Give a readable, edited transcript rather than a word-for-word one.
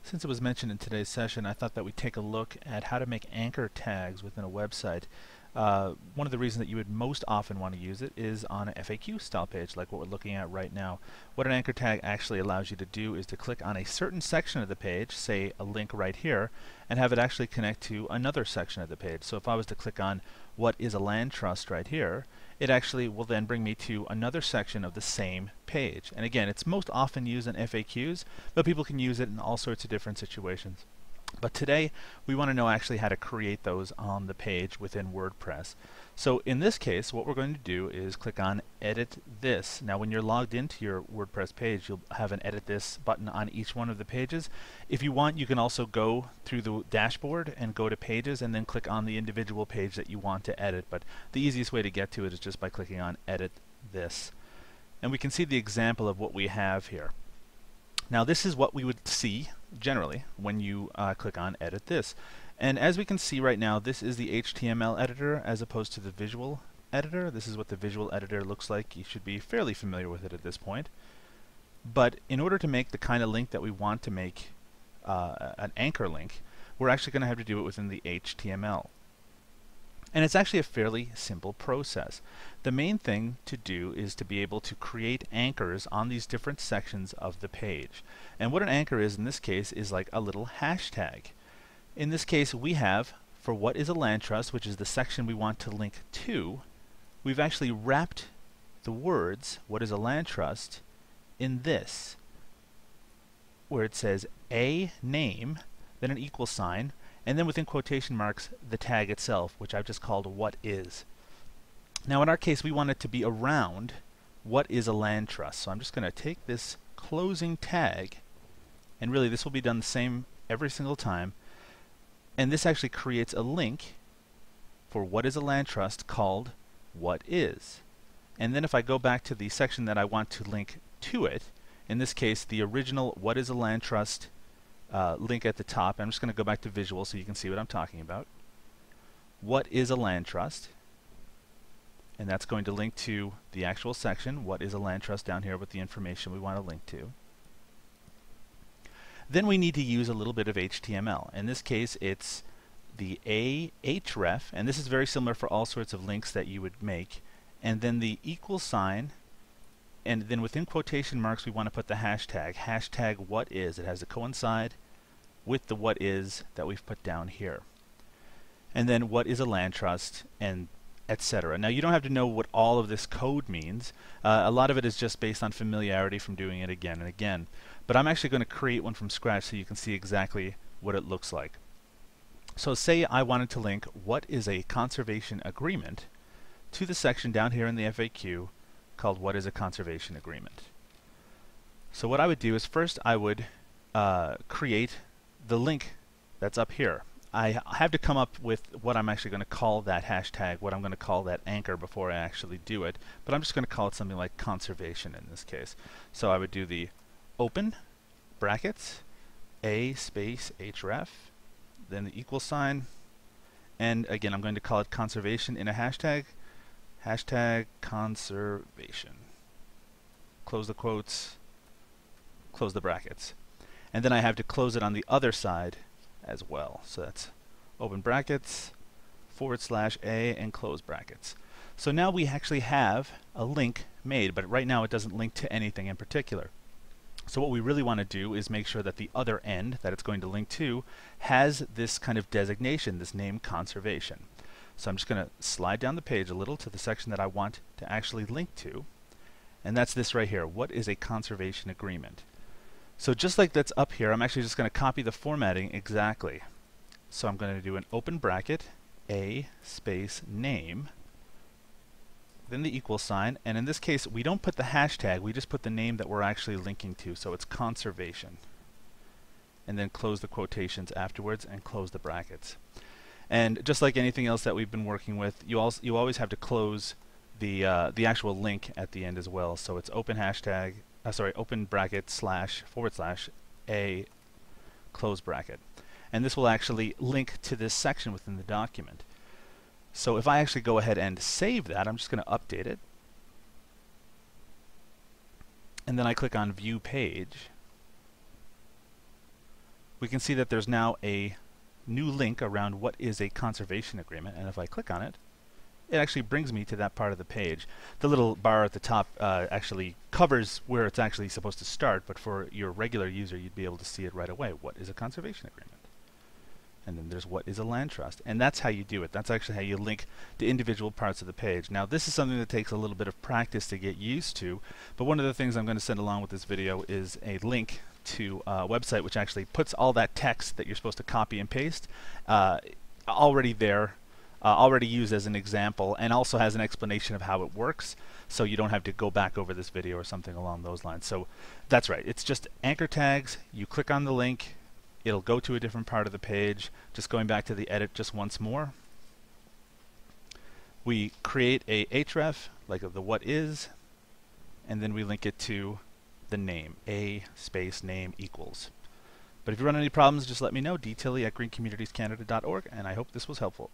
Since it was mentioned in today's session, I thought that we'd take a look at how to make anchor tags within a website. One of the reasons that you would most often want to use it is on an FAQ style page like what we're looking at right now. What an anchor tag actually allows you to do is to click on a certain section of the page, say a link right here, and have it actually connect to another section of the page. So if I was to click on what is a land trust right here, it actually will then bring me to another section of the same page. And again, it's most often used in FAQs, but people can use it in all sorts of different situations. But today we want to know actually how to create those on the page within WordPress. So in this case, what we're going to do is click on Edit This. Now when you're logged into your WordPress page, you'll have an Edit This button on each one of the pages. If you want, you can also go through the dashboard and go to Pages and then click on the individual page that you want to edit. But the easiest way to get to it is just by clicking on Edit This. And we can see the example of what we have here. Now this is what we would see generally when you click on Edit This. And as we can see right now, this is the HTML editor as opposed to the visual editor. This is what the visual editor looks like. You should be fairly familiar with it at this point. But in order to make the kind of link that we want to make an anchor link, we're actually going to have to do it within the HTML. And it's actually a fairly simple process. The main thing to do is to be able to create anchors on these different sections of the page. And what an anchor is in this case is like a little hashtag. In this case we have, for what is a land trust, which is the section we want to link to, we've actually wrapped the words, what is a land trust, in this, where it says a name, then an equal sign, and then within quotation marks the tag itself, which I've just called what is. Now in our case we want it to be around what is a land trust. So I'm just going to take this closing tag, and really this will be done the same every single time, and this actually creates a link for what is a land trust called what is. And then if I go back to the section that I want to link to it, in this case the original what is a land trust link at the top. I'm just going to go back to visual so you can see what I'm talking about. What is a land trust? And that's going to link to the actual section, what is a land trust, down here with the information we want to link to. Then we need to use a little bit of HTML. In this case it's the ahref, and this is very similar for all sorts of links that you would make, and then the equal sign, and then within quotation marks we want to put the hashtag what is. It has to coincide with the what is that we've put down here. And then what is a land trust, and etc. Now you don't have to know what all of this code means. A lot of it is just based on familiarity from doing it again and again. But I'm actually going to create one from scratch so you can see exactly what it looks like. So say I wanted to link what is a conservation agreement to the section down here in the FAQ called what is a conservation agreement. So what I would do is first I would create the link that's up here. I have to come up with what I'm actually going to call that hashtag, what I'm going to call that anchor before I actually do it, but I'm just going to call it something like conservation in this case. So I would do the open brackets a space href, then the equal sign, and again I'm going to call it conservation in a hashtag conservation. Close the quotes, close the brackets. And then I have to close it on the other side as well. So that's open brackets, /a, and close brackets. So now we actually have a link made, but right now it doesn't link to anything in particular. So what we really want to do is make sure that the other end that it's going to link to has this kind of designation, this name conservation. So I'm just going to slide down the page a little to the section that I want to actually link to, and that's this right here. What is a conservation agreement? So just like that's up here, I'm actually just going to copy the formatting exactly. So I'm going to do an open bracket, a space name, then the equal sign, and in this case we don't put the hashtag, we just put the name that we're actually linking to, so it's conservation. And then close the quotations afterwards and close the brackets. And just like anything else that we've been working with, you always have to close the actual link at the end as well. So it's open open bracket / /a close bracket. And this will actually link to this section within the document. So if I actually go ahead and save that, I'm just going to update it. And then I click on View Page. we can see that there's now a new link around what is a conservation agreement, and if I click on it, it actually brings me to that part of the page. The little bar at the top actually covers where it's actually supposed to start, but for your regular user, you'd be able to see it right away. What is a conservation agreement? And then there's what is a land trust. And that's how you do it. That's actually how you link the individual parts of the page. Now, this is something that takes a little bit of practice to get used to, but one of the things I'm going to send along with this video is a link to a website which actually puts all that text that you're supposed to copy and paste already there, already used as an example, and also has an explanation of how it works, so you don't have to go back over this video or something along those lines. So that's right, it's just anchor tags. You click on the link, it'll go to a different part of the page. Just going back to the edit just once more, we create a href, like of the what is, and then we link it to the name, a space name equals. But if you run any problems, just let me know, dtilly@greencommunitiescanada.org, and I hope this was helpful.